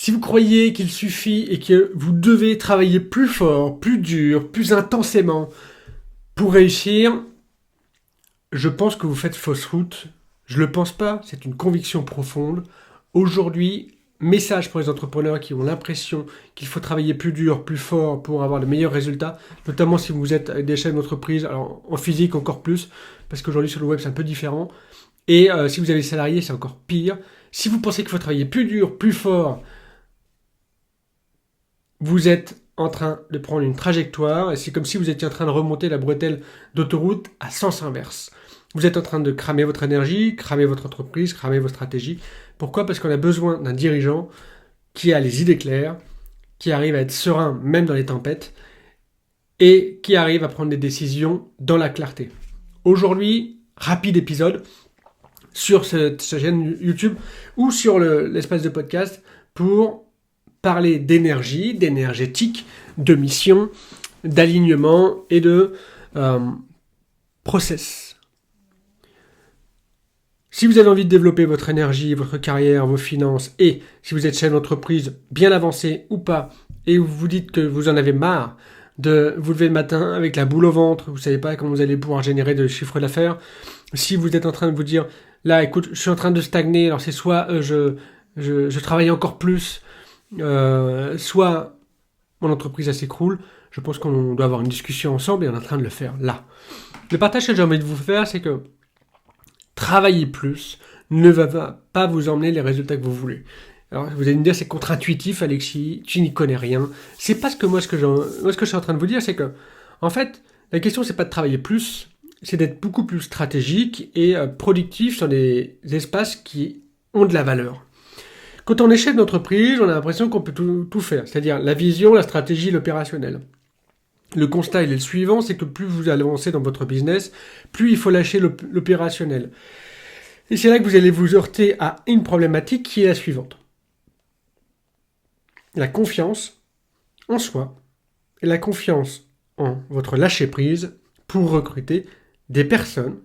Si vous croyez qu'il suffit et que vous devez travailler plus fort, plus dur, plus intensément pour réussir, je pense que vous faites fausse route. Je ne le pense pas, c'est une conviction profonde. Aujourd'hui, message pour les entrepreneurs qui ont l'impression qu'il faut travailler plus dur, plus fort pour avoir de meilleurs résultats, notamment si vous êtes des chefs d'entreprise, alors en physique encore plus, parce qu'aujourd'hui sur le web c'est un peu différent. Et si vous avez des salariés, c'est encore pire. Si vous pensez qu'il faut travailler plus dur, plus fort, vous êtes en train de prendre une trajectoire et c'est comme si vous étiez en train de remonter la bretelle d'autoroute à sens inverse. Vous êtes en train de cramer votre énergie, cramer votre entreprise, cramer vos stratégies. Pourquoi ? Parce qu'on a besoin d'un dirigeant qui a les idées claires, qui arrive à être serein même dans les tempêtes et qui arrive à prendre des décisions dans la clarté. Aujourd'hui, rapide épisode sur cette chaîne YouTube ou sur l'espace de podcast pour parler d'énergie, d'énergétique, de mission, d'alignement et de process. Si vous avez envie de développer votre énergie, votre carrière, vos finances, et si vous êtes chef d'entreprise bien avancé ou pas, et vous vous dites que vous en avez marre de vous lever le matin avec la boule au ventre, vous ne savez pas comment vous allez pouvoir générer de chiffre d'affaires, si vous êtes en train de vous dire, là écoute, je suis en train de stagner, alors c'est soit je travaille encore plus, soit mon entreprise elle s'écroule, je pense qu'on doit avoir une discussion ensemble et on est en train de le faire là. Le partage que j'ai envie de vous faire, c'est que travailler plus ne va pas vous emmener les résultats que vous voulez. Alors vous allez me dire c'est contre-intuitif Alexis, tu n'y connais rien. C'est pas ce que ce que je suis en train de vous dire, c'est que en fait la question c'est pas de travailler plus, c'est d'être beaucoup plus stratégique et productif sur des espaces qui ont de la valeur. Quand on est chef d'entreprise, on a l'impression qu'on peut tout faire, c'est-à-dire la vision, la stratégie, l'opérationnel. Le constat il est le suivant, c'est que plus vous allez avancer dans votre business, plus il faut lâcher l'opérationnel. Et c'est là que vous allez vous heurter à une problématique qui est la suivante. La confiance en soi et la confiance en votre lâcher-prise pour recruter des personnes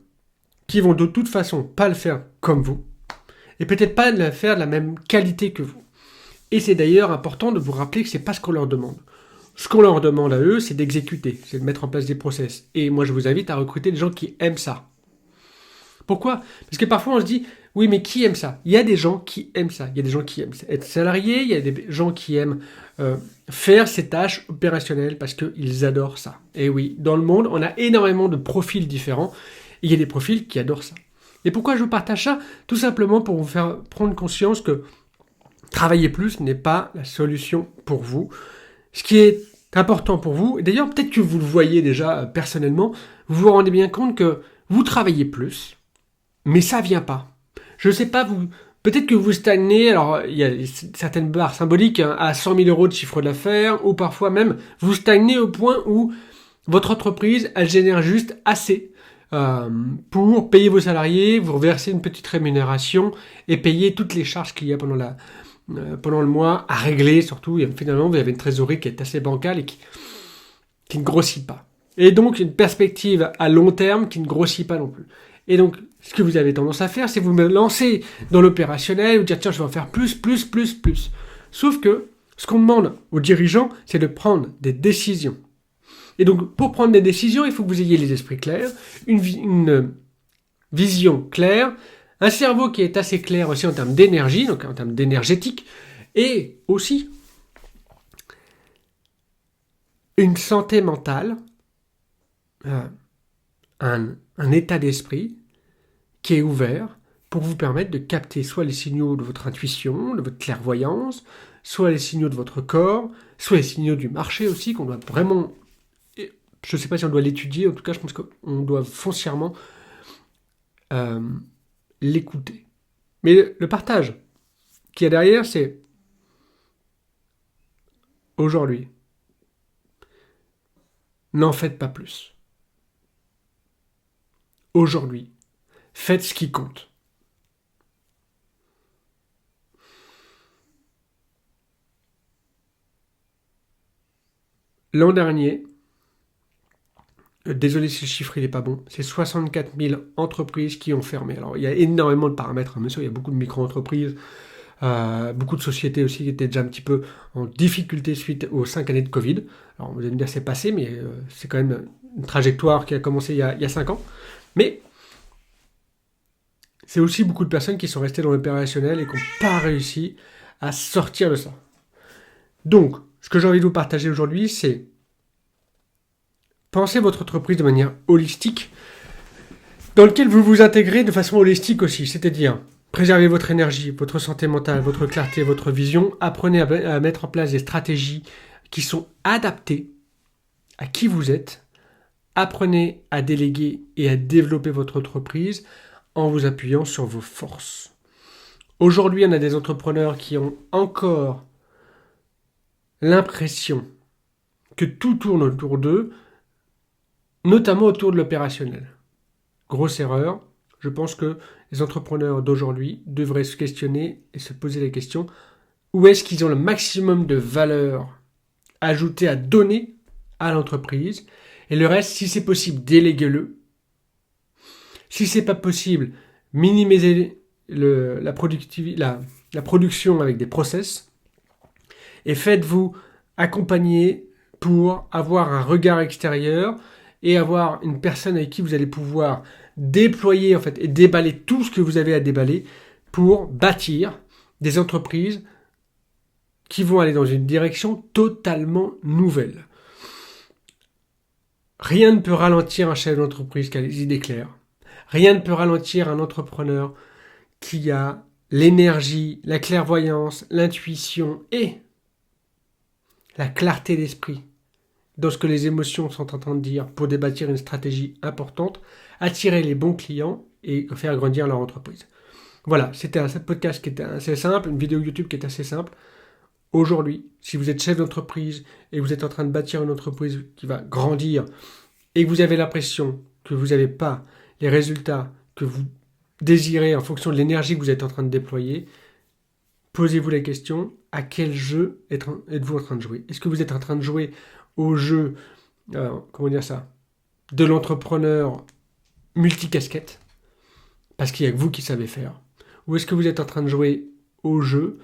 qui vont de toute façon pas le faire comme vous et peut-être pas le faire de la même qualité que vous. Et c'est d'ailleurs important de vous rappeler que c'est pas ce qu'on leur demande. Ce qu'on leur demande à eux, c'est d'exécuter, c'est de mettre en place des process. Et moi, je vous invite à recruter des gens qui aiment ça. Pourquoi ? Parce que parfois, on se dit, oui, mais qui aime ça ? Il y a des gens qui aiment ça. Il y a des gens qui aiment être salariés, il y a des gens qui aiment faire ces tâches opérationnelles parce qu'ils adorent ça. Et oui, dans le monde, on a énormément de profils différents. Et il y a des profils qui adorent ça. Et pourquoi je vous partage ça ? Tout simplement pour vous faire prendre conscience que travailler plus n'est pas la solution pour vous. Ce qui est important pour vous, et d'ailleurs peut-être que vous le voyez déjà personnellement, vous vous rendez bien compte que vous travaillez plus, mais ça vient pas. Je ne sais pas, peut-être que vous stagnez, alors il y a certaines barres symboliques à 100 000 euros de chiffre d'affaires, ou parfois même vous stagnez au point où votre entreprise, elle génère juste assez pour payer vos salariés, vous reverser une petite rémunération et payer toutes les charges qu'il y a pendant le mois à régler, surtout, et finalement vous avez une trésorerie qui est assez bancale et qui ne grossit pas. Et donc une perspective à long terme qui ne grossit pas non plus. Et donc ce que vous avez tendance à faire, c'est vous lancer dans l'opérationnel, vous dire tiens je vais en faire plus. Sauf que ce qu'on demande aux dirigeants, c'est de prendre des décisions. Et donc pour prendre des décisions, il faut que vous ayez les esprits clairs, une vision claire, un cerveau qui est assez clair aussi en termes d'énergie, donc en termes d'énergétique, et aussi une santé mentale, un état d'esprit qui est ouvert pour vous permettre de capter soit les signaux de votre intuition, de votre clairvoyance, soit les signaux de votre corps, soit les signaux du marché aussi, qu'on doit vraiment... Je ne sais pas si on doit l'étudier, en tout cas je pense qu'on doit foncièrement l'écouter. Mais le partage qu'il y a derrière, c'est aujourd'hui. N'en faites pas plus. Aujourd'hui, faites ce qui compte. L'an dernier, désolé si le chiffre il n'est pas bon, c'est 64 000 entreprises qui ont fermé. Alors il y a énormément de paramètres, bien sûr, il y a beaucoup de micro-entreprises, Beaucoup de sociétés aussi qui étaient déjà un petit peu en difficulté suite aux 5 années de Covid. Alors vous allez me dire c'est passé, mais c'est quand même une trajectoire qui a commencé il y a 5 ans. Mais c'est aussi beaucoup de personnes qui sont restées dans l'opérationnel et qui n'ont pas réussi à sortir de ça. Donc, ce que j'ai envie de vous partager aujourd'hui, c'est pensez votre entreprise de manière holistique, dans lequel vous vous intégrez de façon holistique aussi, c'est-à-dire préservez votre énergie, votre santé mentale, votre clarté, votre vision, apprenez à mettre en place des stratégies qui sont adaptées à qui vous êtes, apprenez à déléguer et à développer votre entreprise en vous appuyant sur vos forces. Aujourd'hui, on a des entrepreneurs qui ont encore l'impression que tout tourne autour d'eux, notamment autour de l'opérationnel. Grosse erreur. Je pense que les entrepreneurs d'aujourd'hui devraient se questionner et se poser la question où est-ce qu'ils ont le maximum de valeur ajoutée à donner à l'entreprise, et le reste, si c'est possible, déléguez-le. Si c'est pas possible, minimisez la production avec des process, et faites-vous accompagner pour avoir un regard extérieur et avoir une personne avec qui vous allez pouvoir déployer en fait et déballer tout ce que vous avez à déballer pour bâtir des entreprises qui vont aller dans une direction totalement nouvelle. Rien ne peut ralentir un chef d'entreprise qui a les idées claires. Rien ne peut ralentir un entrepreneur qui a l'énergie, la clairvoyance, l'intuition et la clarté d'esprit dans ce que les émotions sont en train de dire pour débâtir une stratégie importante, attirer les bons clients et faire grandir leur entreprise. Voilà, c'était un podcast qui était assez simple, une vidéo YouTube qui est assez simple. Aujourd'hui, si vous êtes chef d'entreprise et vous êtes en train de bâtir une entreprise qui va grandir et que vous avez l'impression que vous n'avez pas les résultats que vous désirez en fonction de l'énergie que vous êtes en train de déployer, posez-vous la question, à quel jeu êtes-vous en train de jouer ? Est-ce que vous êtes en train de jouer au jeu, de l'entrepreneur multicasquette, parce qu'il n'y a que vous qui savez faire ? Ou est-ce que vous êtes en train de jouer au jeu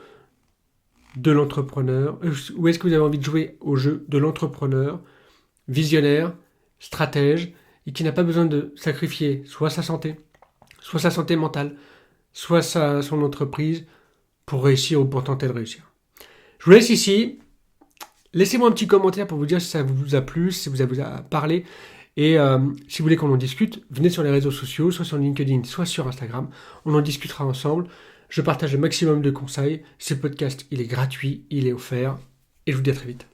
de l'entrepreneur, ou est-ce que vous avez envie de jouer au jeu de l'entrepreneur visionnaire, stratège, et qui n'a pas besoin de sacrifier soit sa santé mentale, soit son entreprise pour réussir ou pour tenter de réussir. Je vous laisse ici. Laissez-moi un petit commentaire pour vous dire si ça vous a plu, si ça vous a parlé. Et si vous voulez qu'on en discute, venez sur les réseaux sociaux, soit sur LinkedIn, soit sur Instagram. On en discutera ensemble. Je partage le maximum de conseils. Ce podcast, il est gratuit, il est offert. Et je vous dis à très vite.